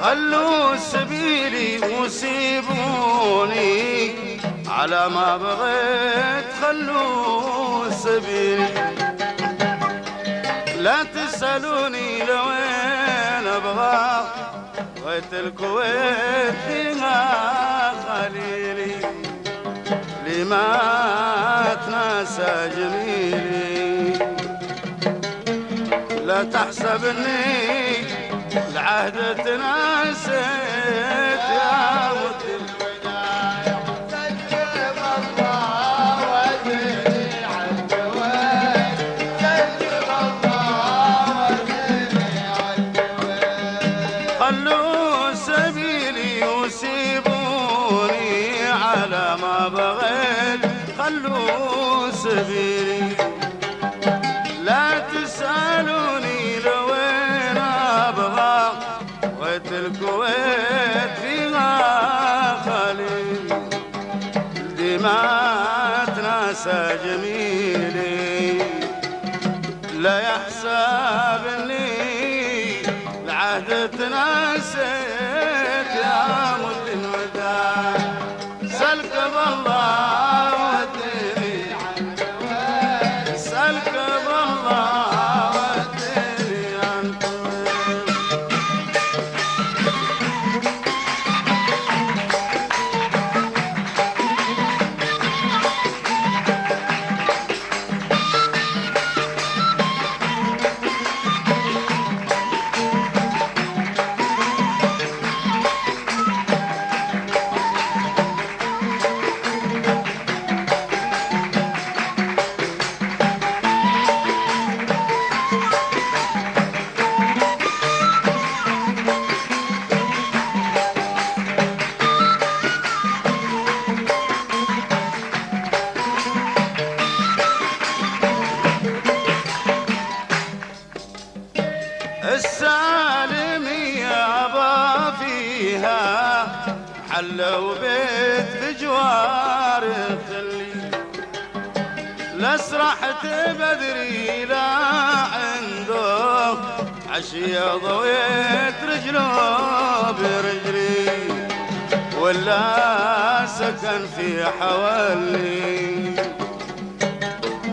خلوا سبيلي وسيبوني على ما بغيت، خلوا سبيلي لا تسألوني لوين أبغى، بغيت الكويت فيها خليلي لما تناسى جميلي. لا تحسب اني العهد تناسيت يا ود الوداع، سلم الله وزني عالجواد، سلم الله وزني عالجواد. خلوا سبيلي وسيبوني على ما بغيت، خلوا سبيلي لا تسألوني لوين أبغى، بغيت الكويت فيها خليل دي ما تناسى جميلي. لا يحسب اني العهد تناسيت يا مد الوداع، سلك بالله ودني عالجواد، سلك بالله ودني عالجواد. السالمية أبا فيها حلوا بيت بجوار خلي، لا سرحت بدري لا عنده عشية ضويت رجله برجلي، ولا سكن في حوالي،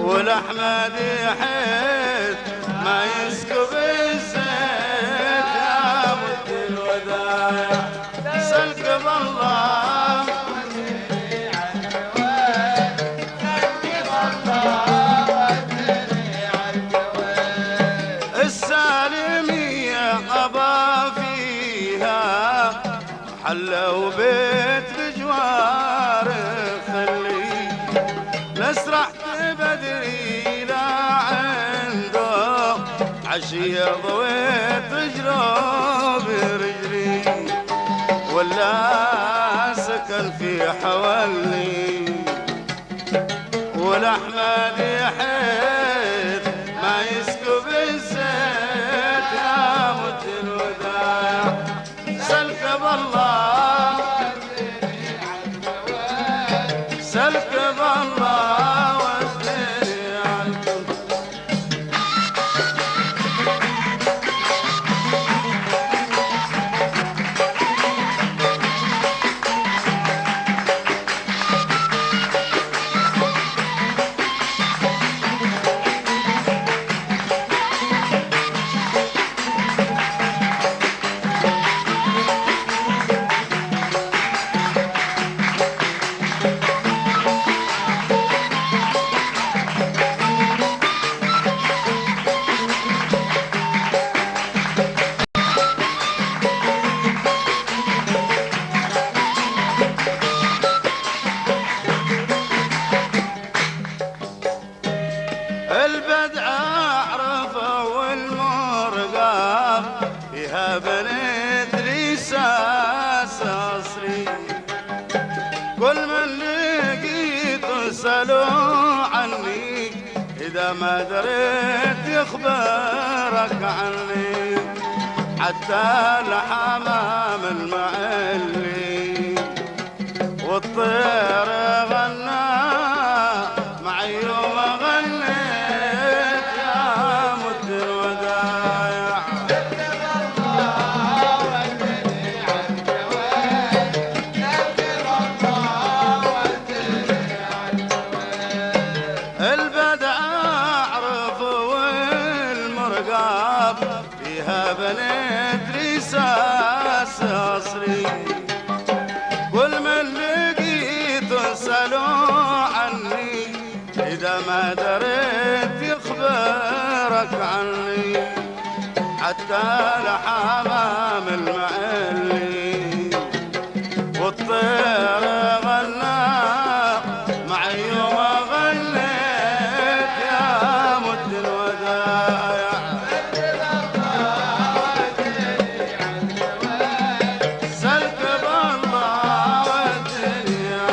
والأحمد يحيد ما يسكب الزيت يا مد الوداع، سلك بالله ودني عالجواد، سلك بالله ودني عالجواد. السالمية أبا فيها حلوا بيت بجوار خلي، لا سرحت بدري لا عنده عشية ضويت رجله برجلي، ولا سكن في حوالي، والأحمد يحيد ما يسكب الزيت يا مد الوداع، سلك بالله ودني كل من لقيت سألوا عني، إذا ما دريت يخبرك عني. حتى الحمام المعلي والطير غنى معي يوم غنيت يا مد الودايع. ذكر الله ودني عن جواد، ذكر الله ودني عن جواد. البدع أعرف والمرقاب فيها بنيت ريساس أصلي. كل من لقيت سألوا عني، إذا ما دريت يخبرك عني. حتى الحمام المعلي والطير غنى معي يوم غنيت يا مد الودايع. سلك بالله والدنيا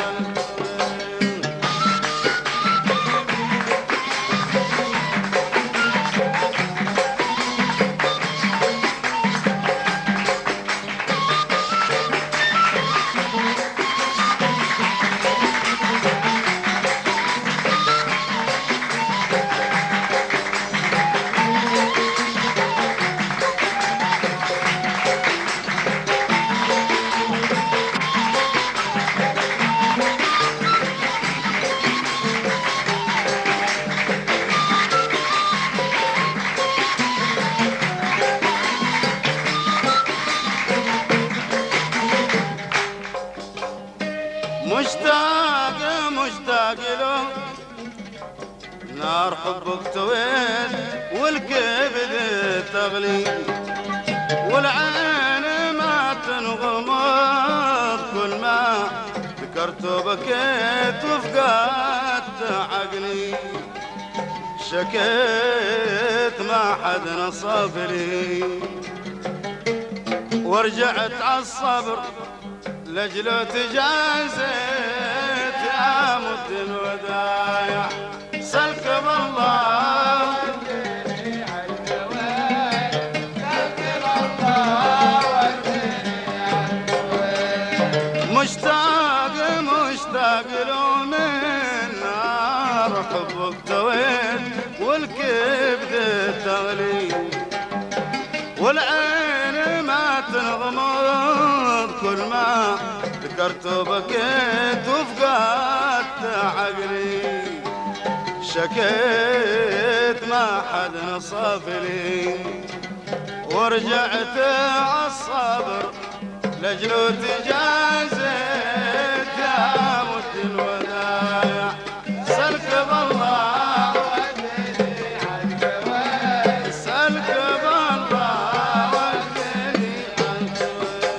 مشتاق مشتاق له، نار حبك تويت والكبد تغلي، والعين ما تنغمض كل ما ذكرت بكيت وفقدت عقلي. شكيت ما حد نصف لي، ورجعت عالصبر لجلو تجازيت يا مد الودايع. سلك بالله ودني عن جواد، ذكر الله ودني عن جواد. مشتاق مشتاق له من نار حبك تويت والكبد تغلي، والعين ما تنغمض كل ما ذكرت بكيت وفقدت عقلي. شكيت ما حد نصف لي، ورجعت عالصبر لجلو تجازيت يا مد الودايع. سلك بالله ودني عن جواد، سلك بالله ودني عن جواد.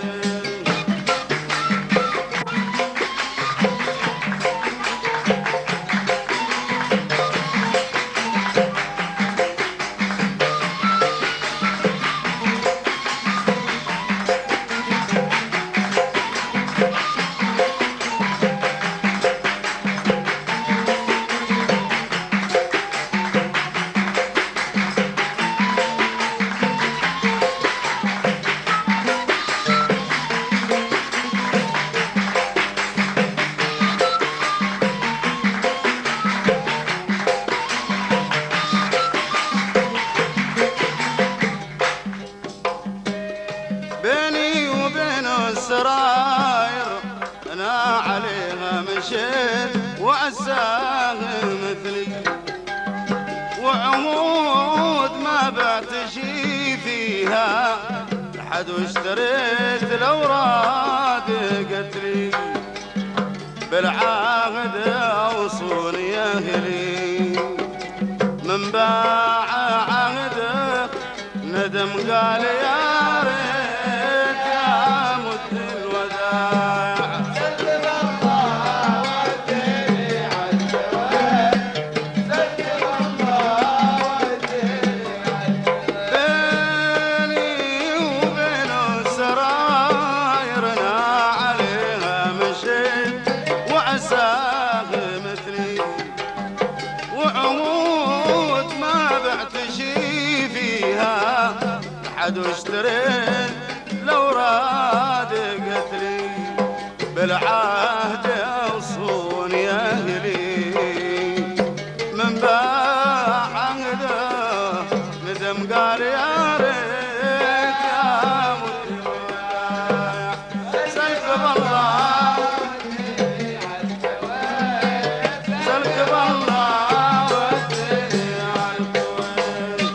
بيني وبين السراير انا عليها مشيت وعساها مثلي، وعمود ما بعت شي فيها لحد واشتريت الاوراد قتلي. بالعهد اوصوني اهلي من باع عهده ندم قال يا ريت يا مد الوداع. ذكر الله ودني عن جواد، ذكر الله ودني عن جواد. بيني وبين السراير انا عليها مشيت عدو اشتريت لو راد قتلي بالعهد اوصون يا اهلي من باع عهده ندم قال يا ريت يا متباع سلك بالله سلك بالله ودني على الكويت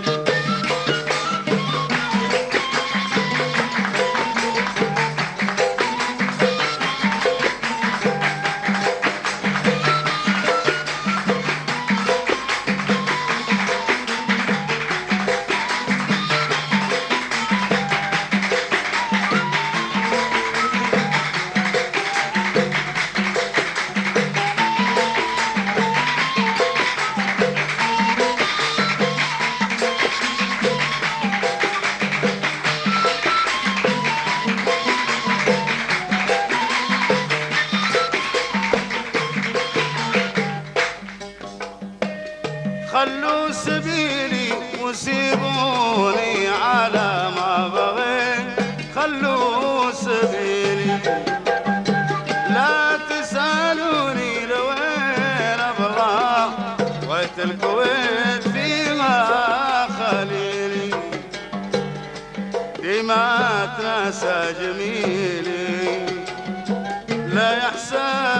خلوا سبيلي وسيبوني على ما بغيت خلوا سبيلي لا تسألوني لوين أبغى وقت الكويت فيها خليلي ديما تناسى جميلي لا يحسن